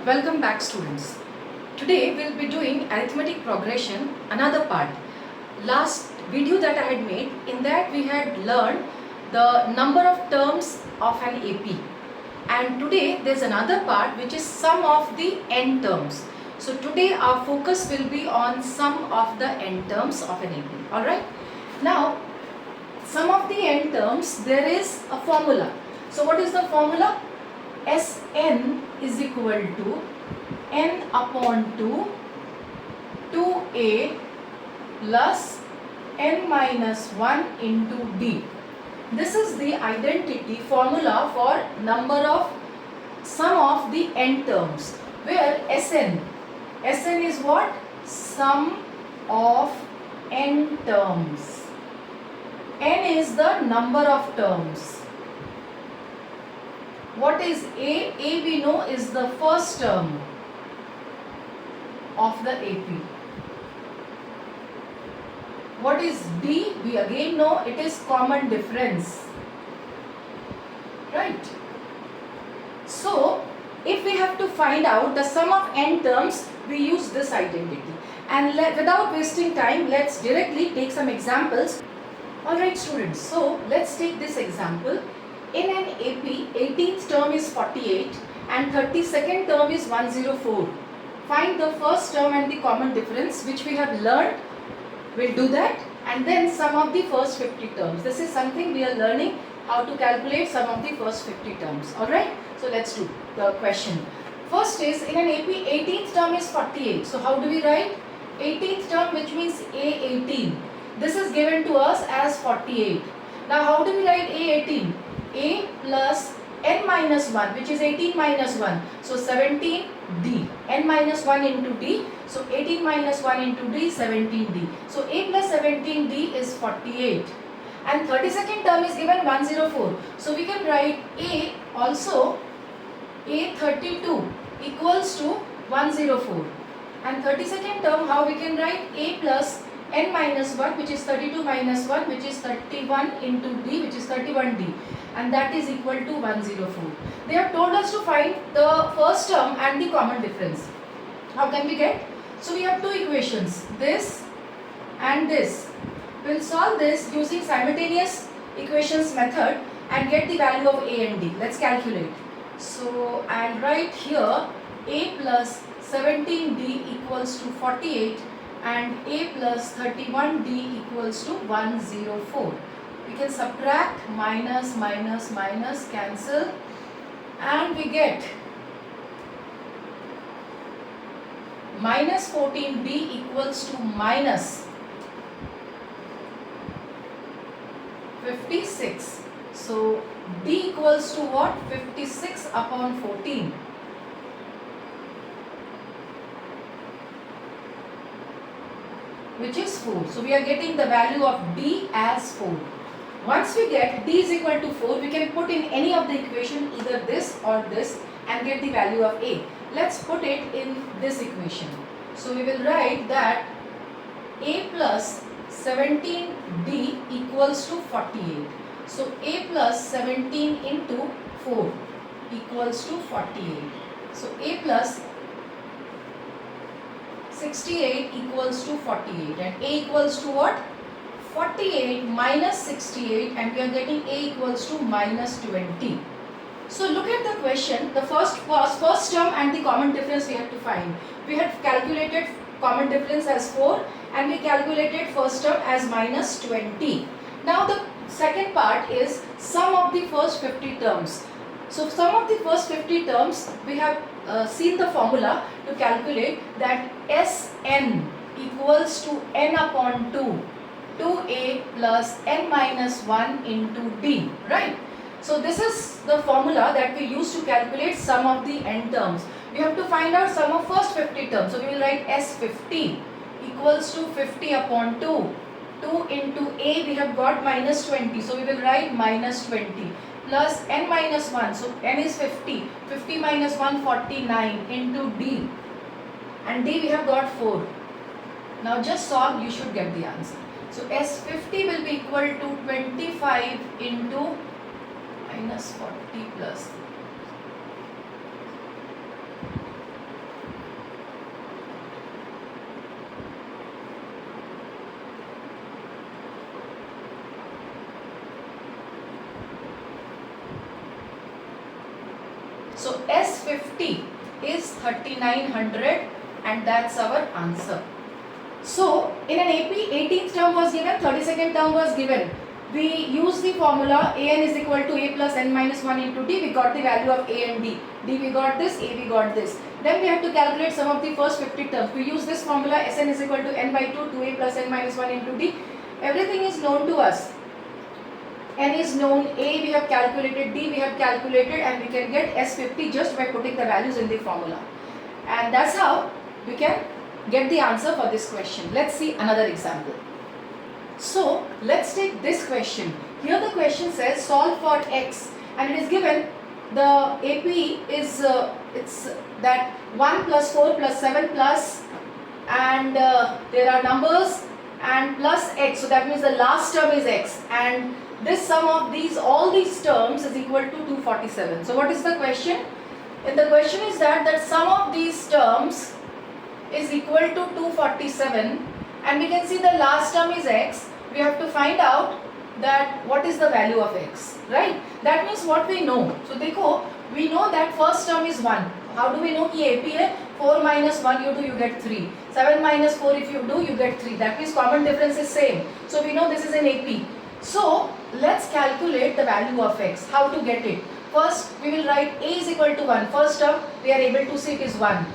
Welcome back, students. Today we'll be doing arithmetic progression, another part. Last video that I had made, in that we had learned the number of terms of an AP, and today there's another part which is sum of the n terms. So today our focus will be on sum of the n terms of an AP. Alright. Now, sum of the n terms, there is a formula. So what is the formula? Sn is equal to n upon 2 2a plus n minus 1 into d. This is the identity formula for number of sum of the n terms, where Sn is what? Sum of n terms. N is the number of terms. What is A? A we know is the first term of the AP. What is D? We again know it is common difference. Right? So, if we have to find out the sum of n terms, we use this identity. And without wasting time, let's directly take some examples. Alright students, so let's take this example. In an AP, 18th term is 48 and 32nd term is 104. Find the first term and the common difference, which we have learned. We'll do that, and then sum of the first 50 terms. This is something we are learning, how to calculate sum of the first 50 terms. Alright, so let's do the question. First is, in an AP, 18th term is 48. So how do we write? 18th term, which means A18. This is given to us as 48. Now how do we write A18? A plus n minus 1, which is 18 minus 1. So 17d. N minus 1 into d. So 18 minus 1 into d, 17d. So A plus 17d is 48. And 32nd term is given 104. So we can write A also, A32 equals to 104. And 32nd term, how we can write? A plus n minus 1, which is 32 minus 1, which is 31 into d, which is 31d, and that is equal to 104. They have told us to find the first term and the common difference. How can we get? So we have two equations, this and this. We will solve this using simultaneous equations method and get the value of a and d. Let's calculate. So I'll write here a plus 17d equals to 48 and a plus 31d equals to 104. We can subtract, minus, minus, minus, cancel, and we get minus 14d equals to minus 56. So d equals to what? 56 upon 14. Which is 4. So we are getting the value of d as 4. Once we get d is equal to 4, we can put in any of the equation, either this or this, and get the value of a. Let's put it in this equation. So we will write that a plus 17d equals to 48. So a plus 17 into 4 equals to 48. So a plus 68 equals to 48, and a equals to what? 48 minus 68, and we are getting a equals to minus 20. So look at the question. The first term and the common difference we have to find. We have calculated common difference as 4 and we calculated first term as minus 20. Now the second part is sum of the first 50 terms. So sum of the first 50 terms, we have seen the formula to calculate that Sn equals to n upon 2, 2a plus n minus 1 into d, right? So this is the formula that we use to calculate sum of the n terms. We have to find out sum of first 50 terms. So we will write S50 equals to 50 upon 2. 2 into a, we have got minus 20. So we will write minus 20. Plus n minus 1, so n is 50, 50 minus 1, 49 into d, and d we have got 4. Now just solve, you should get the answer. So S50 will be equal to 25 into minus 40 plus So S50 is 3900 and that's our answer. So in an AP, 18th term was given, 32nd term was given. We use the formula an is equal to a plus n minus 1 into d. We got the value of a and d. D we got this, a we got this. Then we have to calculate some of the first 50 terms. We use this formula Sn is equal to n by 2, 2a plus n minus 1 into d. Everything is known to us. N is known, a we have calculated, d we have calculated, and we can get S50 just by putting the values in the formula. And that's how we can get the answer for this question. Let's see another example. So let's take this question. Here the question says solve for x, and it is given the AP is it's that 1 plus 4 plus 7 plus, and there are numbers and plus x, so that means the last term is x, and this sum of these all these terms is equal to 247. So what is the question? And the question is that sum of these terms is equal to 247, and we can see the last term is x. We have to find out that what is the value of x, right? That means what we know. So देखो, we know that first term is 1. How do we know कि AP है? 4 minus 1 you do, you get 3. 7 minus 4 if you do, you get 3. That means common difference is same. So we know this is an AP. So let's calculate the value of x. How to get it? First we will write a is equal to 1. First term we are able to see it is 1.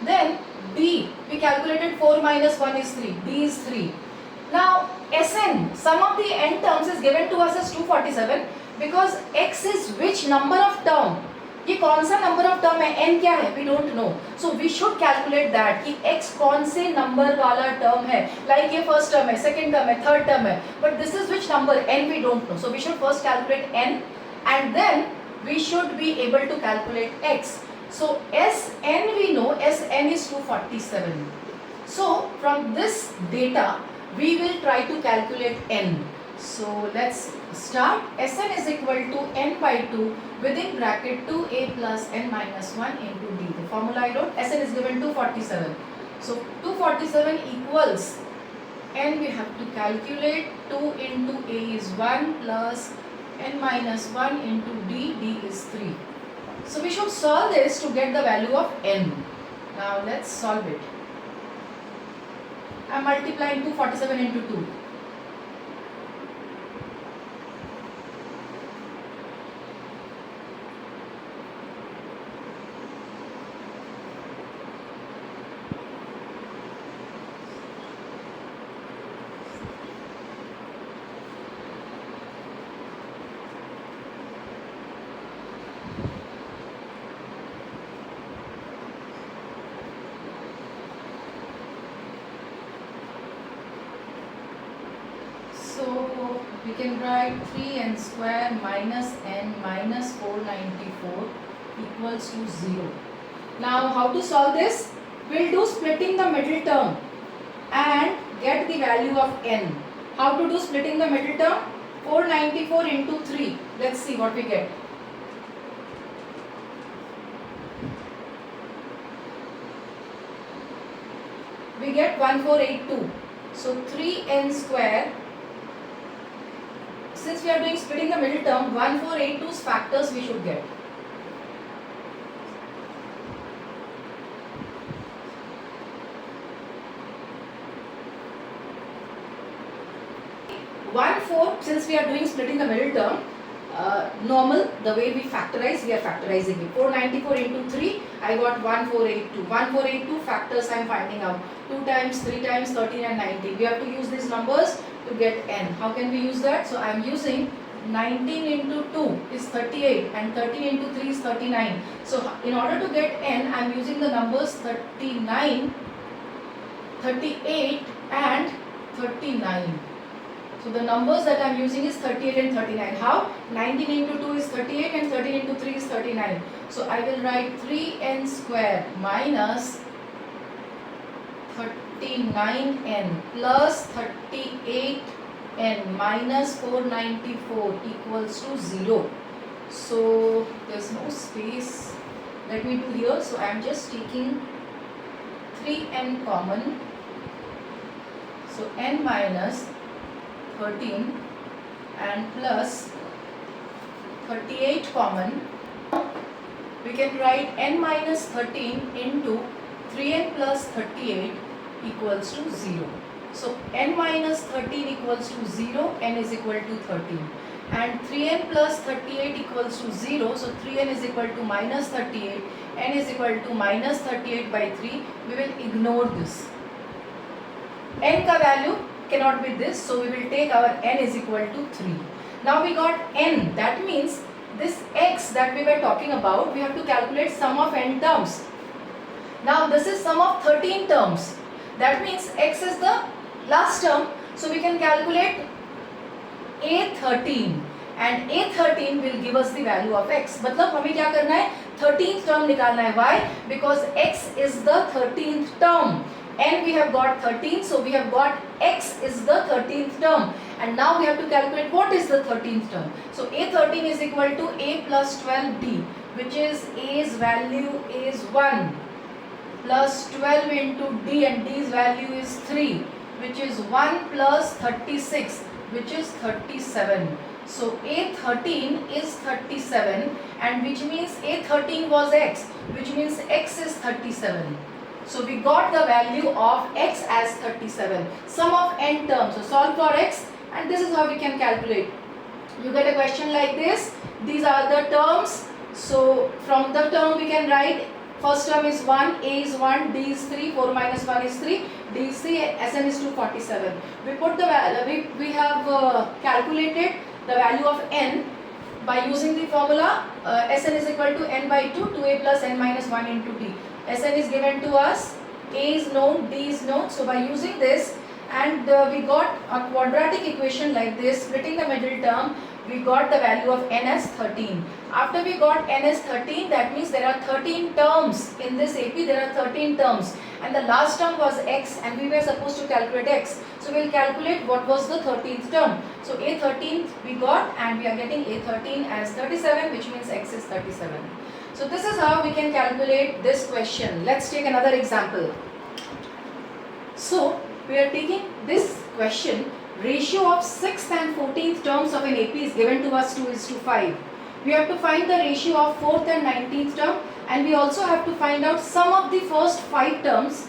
Then d, we calculated 4 minus 1 is 3. d is 3. Now Sn, sum of the n terms is given to us as 247 because x is which number of term? ये कौन सा number of term है? n क्या है? We don't know. So we should calculate that कि x कौन से number वाला term है? Like ये first term है, second term है, third term है. But this is which number? n we don't know. So we should first calculate n, and then we should be able to calculate x. So Sn we know, Sn is 247. So from this data we will try to calculate n. So let's start. Sn is equal to n by 2 within bracket 2a plus n minus 1 into d. The formula I wrote, Sn is given 247. So 247 equals n, we have to calculate 2 into a is 1 plus n minus 1 into d, d is 3. So we should solve this to get the value of n. Now let's solve it. I am multiplying 247 into 2. So we can write 3n square minus n minus 494 equals to 0. Now how to solve this? We'll do splitting the middle term and get the value of n. How to do splitting the middle term? 494 into 3. Let's see what we get. We get 1482. So 3n square. Since we are doing splitting the middle term, 1482's factors we should get. Since we are doing splitting the middle term, normal, the way we factorize, we are factorizing it. 494 into 3, I got 1482. 1482 factors I am finding out. 2 times, 3 times, 13 and 19. We have to use these numbers to get n. How can we use that? So I am using 19 into 2 is 38 and 13 into 3 is 39. So in order to get n, I am using the numbers 39, 38 and 39. So the numbers that I am using is 38 and 39. How? 19 into 2 is 38 and 13 into 3 is 39. So I will write 3n square minus 39n plus 38n minus 494 equals to 0. So there's no space. Let me do here. So I am just taking 3n common. So n minus 13 and plus 38 common. we can write n minus 13 into 3n plus 38 equals to 0. So n minus 13 equals to 0, n is equal to 13. And 3n plus 38 equals to 0, so 3n is equal to minus 38, n is equal to minus 38 by 3. We will ignore this. N ka value cannot be this, so we will take our n is equal to 3. Now we got n, that means this x that we were talking about, we have to calculate sum of n terms. Now this is sum of 13 terms. That means x is the last term, so we can calculate A13 and A13 will give us the value of x. मतलब हमें क्या करना है, 13th term निकालना है. Why? Because x is the 13th term. N we have got 13, so we have got x is the 13th term. And now we have to calculate what is the 13th term. So A13 is equal to A plus 12D, which is A's value is 1 plus 12 into D, and D's value is 3, which is 1 plus 36, which is 37. So A13 is 37, and which means A13 was x, which means x is 37. So we got the value of x as 37. Sum of n terms. So solve for x, and this is how we can calculate. You get a question like this. These are the terms. So from the term we can write first term is 1, a is 1, d is 3, 4 minus 1 is 3, d is 3, Sn is 247. We put the value, we have calculated the value of n by using the formula Sn is equal to n by 2, 2a plus n minus 1 into d. Sn is given to us, a is known, d is known. So by using this, and we got a quadratic equation like this, splitting the middle term, we got the value of n as 13. After we got n as 13, that means there are 13 terms in this AP. There are 13 terms, and the last term was x, and we were supposed to calculate x. So we will calculate what was the 13th term. So A13 we got, and we are getting A13 as 37, which means x is 37. So this is how we can calculate this question. Let's take another example. So we are taking this question. Ratio of 6th and 14th terms of an AP is given to us 2:5. We have to find the ratio of 4th and 19th term, and we also have to find out sum of the first 5 terms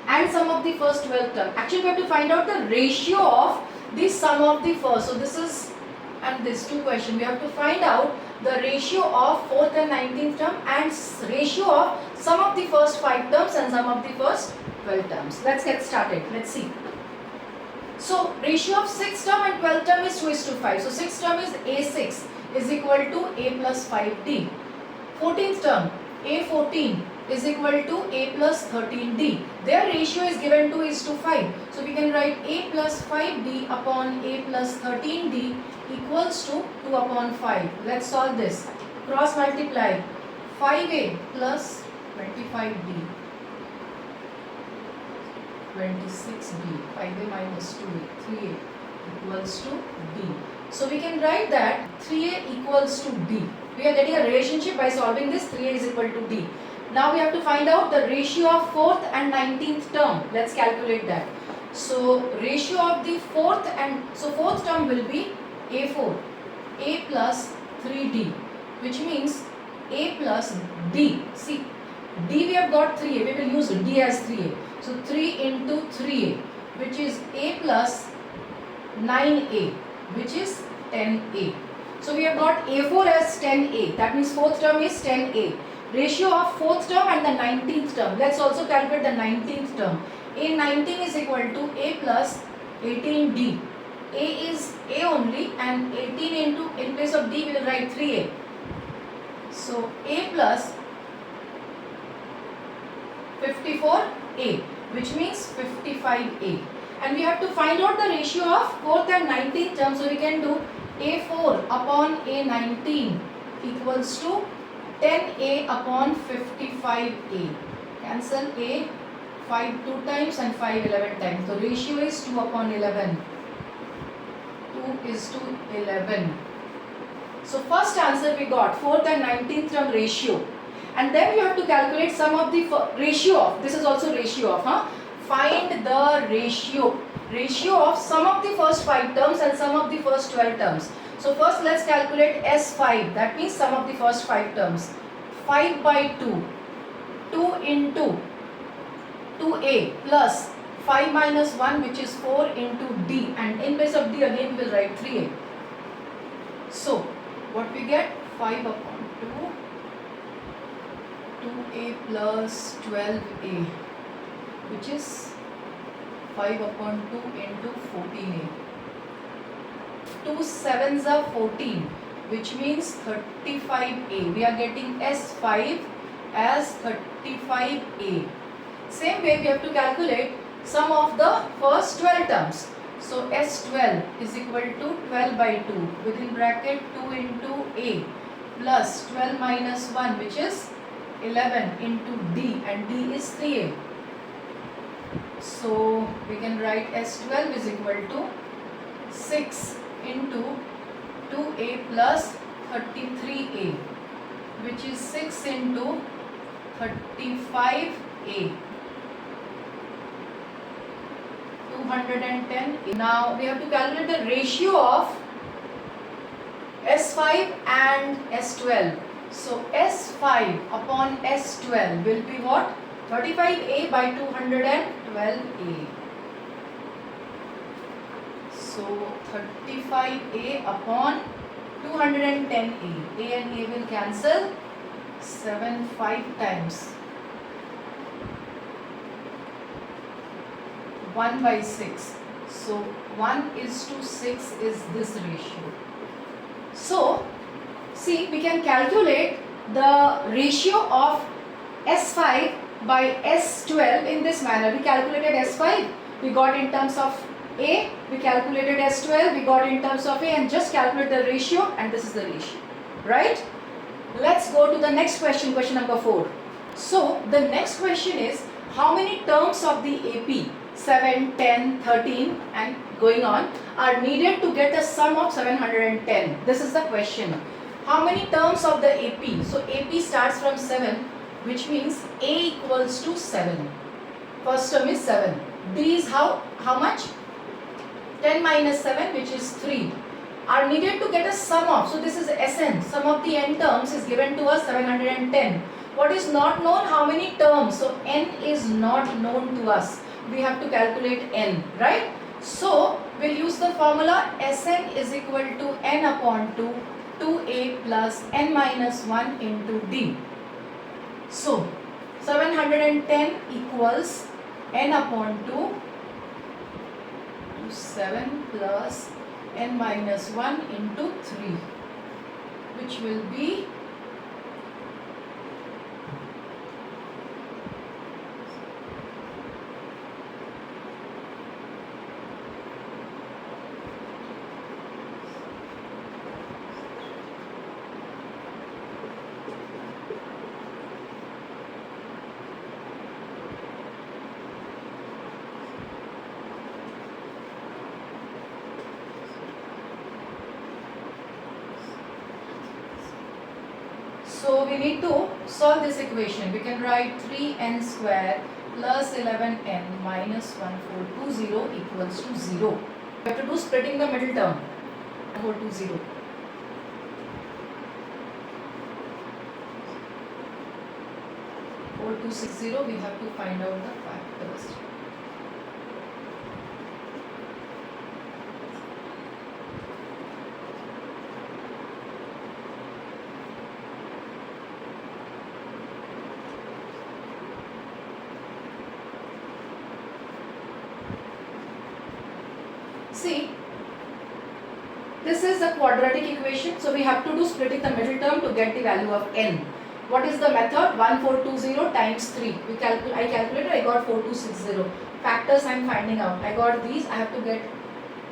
and sum of the first 12 term. Actually we have to find out the ratio of the sum of the first. So this is, and this two question. We have to find out the ratio of 4th and 19th term and ratio of sum of the first 5 terms and sum of the first 12 terms. Let's get started. Let's see. So ratio of 6th term and 12th term is 2:5. So 6th term is A6 is equal to A plus 5D. 14th term A14 is equal to A plus 13D. Their ratio is given to is to 5. So we can write A plus 5D upon A plus 13D equals to 2 upon 5. Let's solve this. Cross multiply 5A plus 25D. 26D, 5A minus 2A, 3A equals to D. So we can write that 3A equals to D. We are getting a relationship by solving this. 3A is equal to D. Now we have to find out the ratio of 4th and 19th term. Let's calculate that. So ratio of the 4th and, so 4th term will be A4, A plus 3D, which means A plus D. See, D we have got 3A, we will use D as 3A. So 3 into 3A, which is A plus 9A, which is 10A. So we have got A4 as 10A, that means 4th term is 10A. Ratio of 4th term and the 19th term. Let's also calculate the 19th term. A19 is equal to A plus 18D. A is A only, and 18 into, in place of D we will write 3A. So A plus 54A, which means 55A. And we have to find out the ratio of 4th and 19th term. So we can do A4 upon A19 equals to 10A upon 55A. Cancel A, 5 2 times and 5 11 times. The ratio is 2 upon 11. 2 is to 11. So first answer we got 4th and 19th term ratio. And then we have to calculate sum of the ratio of, this is also ratio of, find the ratio of sum of the first 5 terms and sum of the first 12 terms. So first let's calculate S5, that means sum of the first 5 terms. 5 by 2, 2 into 2a plus 5 minus 1, which is 4 into d, and in place of d again we will write 3a. So what we get? 5 upon 2, 2a plus 12a, which is 5 upon 2 into 14a. 2 sevens are 14, which means 35a. We are getting S5 as 35a. Same way we have to calculate sum of the first 12 terms. So S12 is equal to 12 by 2 within bracket 2 into a plus 12 minus 1, which is 11 into d, and d is 3a. So we can write S12 is equal to 6 into 2a plus 33a, which is 6 into 35a. 210. Now we have to calculate the ratio of S5 and S12. So S5 upon S12 will be what? 35a by 212a. So 35a upon 210a. A and a will cancel. 7 5 times. 1 by 6. So 1:6 is this ratio. So see, we can calculate the ratio of S5 by S12 in this manner. We calculated S5, we got in terms of A, we calculated S12, we got in terms of A, and just calculate the ratio, and this is the ratio, right? Let's go to the next question, question number 4. So the next question is, how many terms of the AP 7, 10, 13 and going on are needed to get a sum of 710? This is the question. How many terms of the AP? So AP starts from 7, which means A equals to 7. First term is 7. D is how much? 10 minus 7, which is 3. Are needed to get a sum of. So this is SN. Sum of the n terms is given to us 710. What is not known? How many terms? So n is not known to us. We have to calculate n, right? So we'll use the formula Sn is equal to n upon 2, 2a plus n minus 1 into d. So 710 equals n upon 2 to 7 plus n minus 1 into 3, which will be So we need to solve this equation. We can write 3n square plus 11n minus 1420 equals to 0. We have to do splitting the middle term. 420. we have to find out the factors. See, this is a quadratic equation, so we have to do splitting the middle term to get the value of n. What is the method? 1420 times 3. I calculated, I got 4260. Factors I am finding out. I got these, I have to get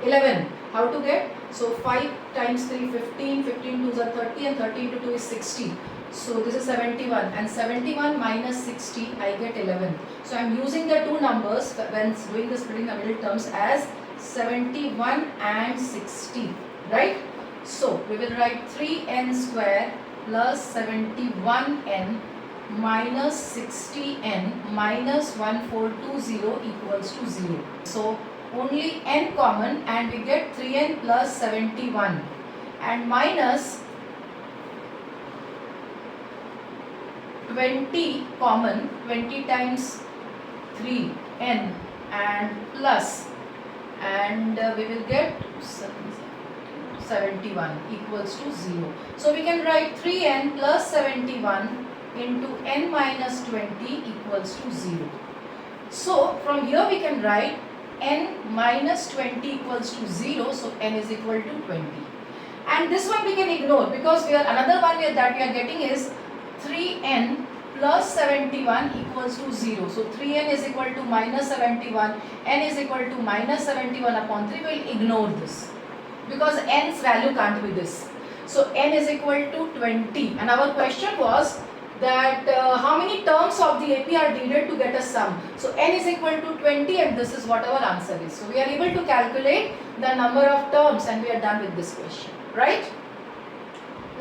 11. How to get? So 5 times 3, 15, 15 2s are 30, and 13 to 2 is 60. So this is 71, and 71 minus 60, I get 11. So I am using the two numbers when doing the splitting the middle terms as 71 and 60, right? So we will write 3n square plus 71n minus 60n minus 1420 equals to 0. So only n common, and we get 3n plus 71 and minus 20 common, 20 times 3 n and plus, and we will get 71 equals to 0. So we can write 3n plus 71 into n minus 20 equals to 0. So from here we can write n minus 20 equals to 0, so n is equal to 20. And this one we can ignore because another one that we are getting is 3n plus 71 equals to 0. So 3n is equal to minus 71, n is equal to minus 71 upon 3. We will ignore this because n's value can't be this. So n is equal to 20, and our question was that how many terms of the AP are needed to get a sum. So n is equal to 20, and this is what our answer is. So we are able to calculate the number of terms, and we are done with this question, right?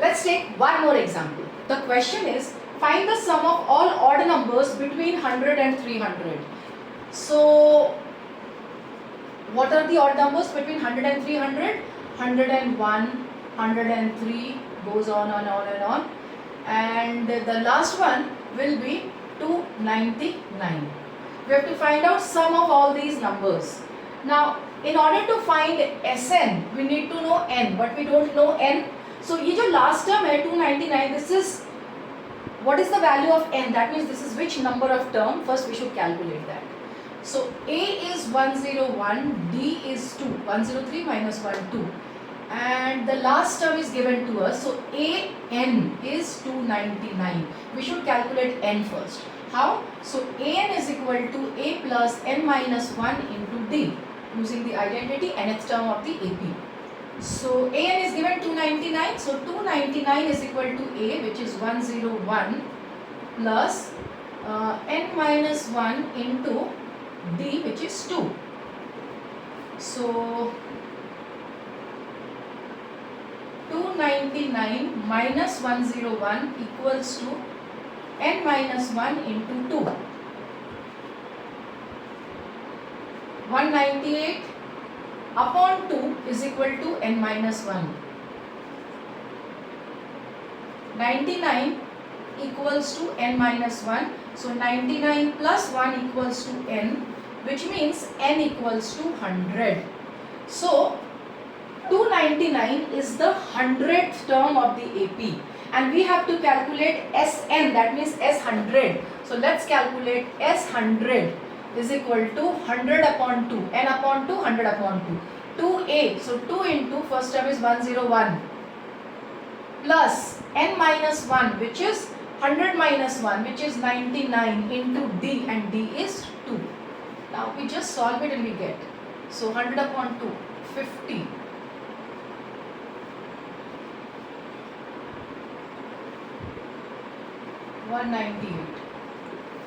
Let's take one more example. The question is, find the sum of all odd numbers between 100 and 300. So what are the odd numbers between 100 and 300? 101, 103, goes on and on and on. And the last one will be 299. We have to find out sum of all these numbers. Now, in order to find Sn, we need to know n, but we don't know n. So, ये जो last term है 299, this is what is the value of n? That means this is which number of term. First, we should calculate that. So, A is 101, D is 2, 103 minus 1, 2. And the last term is given to us. So, an is 299. We should calculate n first. How? So, an is equal to a plus n minus 1 into d, using the identity nth term of the AP. So, an is given 299. So, 299 is equal to a, which is 101, plus n minus 1 into d, which is 2. So, 299 minus 101 equals to n minus 1 into 2. 198 upon 2 is equal to n minus 1. 99 equals to n minus 1. So 99 plus 1 equals to n, which means n equals to 100. So 299 is the 100th term of the AP, and we have to calculate Sn, that means S100. So let's calculate S100 is equal to 100 upon 2, n upon 2, 100 upon 2. 2a, so 2 into first term is 101 plus n minus 1, which is 100 minus 1, which is 99 into d, and d is 2. Now we just solve it and we get, so 100 upon 2, 50. 198,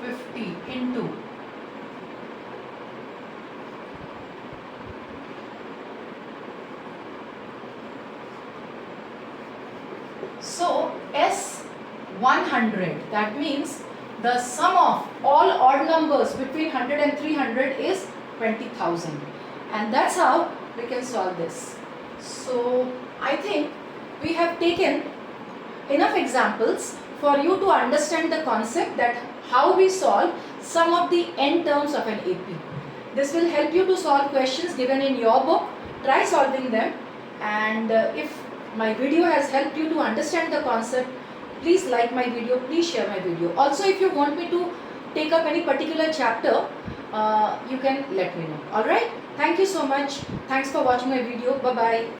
50 into 100, that means the sum of all odd numbers between 100 and 300 is 20,000, and that's how we can solve this. So I think we have taken enough examples for you to understand the concept that how we solve some of the n terms of an AP. This will help you to solve questions given in your book. Try solving them, and if my video has helped you to understand the concept, please like my video, please share my video. Also, if you want me to take up any particular chapter, you can let me know. Alright, thank you so much. Thanks for watching my video. Bye bye.